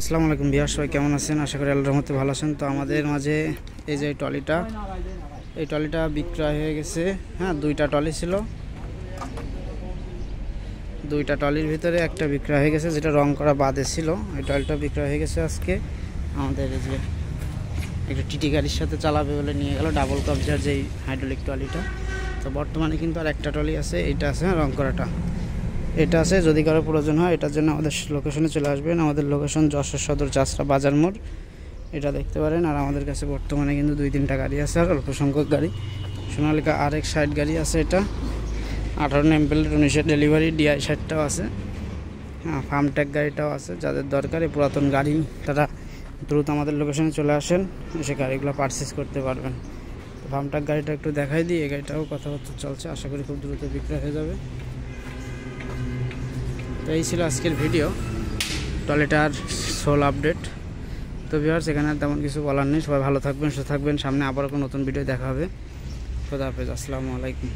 আসসালামু আলাইকুম ভিউয়ার্স, সবাই কেমন আছেন? আশা করি আল্লাহর রহমতে ভালো আছেন। তো আমাদের মাঝে এই যে এই ট্রলিটা বিক্রয় হয়ে গেছে। হ্যাঁ, দুইটা ট্রলি ছিল, দুইটা ট্রলির ভিতরে একটা বিক্রয় হয়ে গেছে, যেটা রং করা বাদে ছিল। এই ট্রলিটা বিক্রয় হয়ে গেছে আজকে। আমাদের এই যে একটা টিটি গাড়ির সাথে চালাবে বলে নিয়ে গেল, ডাবল কবজার যেই হাইড্রোলিক ট্রলিটা। তো বর্তমানে কিন্তু আর একটা ট্রলি আছে, এইটা আছে রং করাটা, এটা আছে। যদি কারো প্রয়োজন হয় এটার জন্য আমাদের লোকেশনে চলে আসবেন। আমাদের লোকেশন যশোর সদর চাষরা বাজার মোড়, এটা দেখতে পারেন। আর আমাদের কাছে বর্তমানে কিন্তু 2-3টা গাড়ি আছে, আর অল্প সংখ্যক গাড়ি। সোনালিকা RX-60 গাড়ি আছে, এটা 18 এম্পেলের 19 ডেলিভারি। DI-60টাও আছে, হ্যাঁ, ফার্মট্যাক গাড়িটাও আছে। যাদের দরকার এই পুরাতন গাড়ি, তারা দ্রুত আমাদের লোকেশনে চলে আসেন, এসে গাড়িগুলো পারচেস করতে পারবেন। ফার্মট্যাক গাড়িটা একটু দেখাই দিই। এই গাড়িটাও কথাবার্তা চলছে, আশা করি খুব দ্রুত বিক্রয় হয়ে যাবে। তো এই ছিল আজকের ভিডিও, ট্রলিটার সোল আপডেট। তো ভিউয়ার্স, এখানে আর তেমন কিছু বলার নেই। সবাই ভালো থাকবেন, সুস্থ থাকবেন। সামনে আবারও কোনো নতুন ভিডিও দেখা হবে। খোদা হাফেজ, আসসালামু আলাইকুম।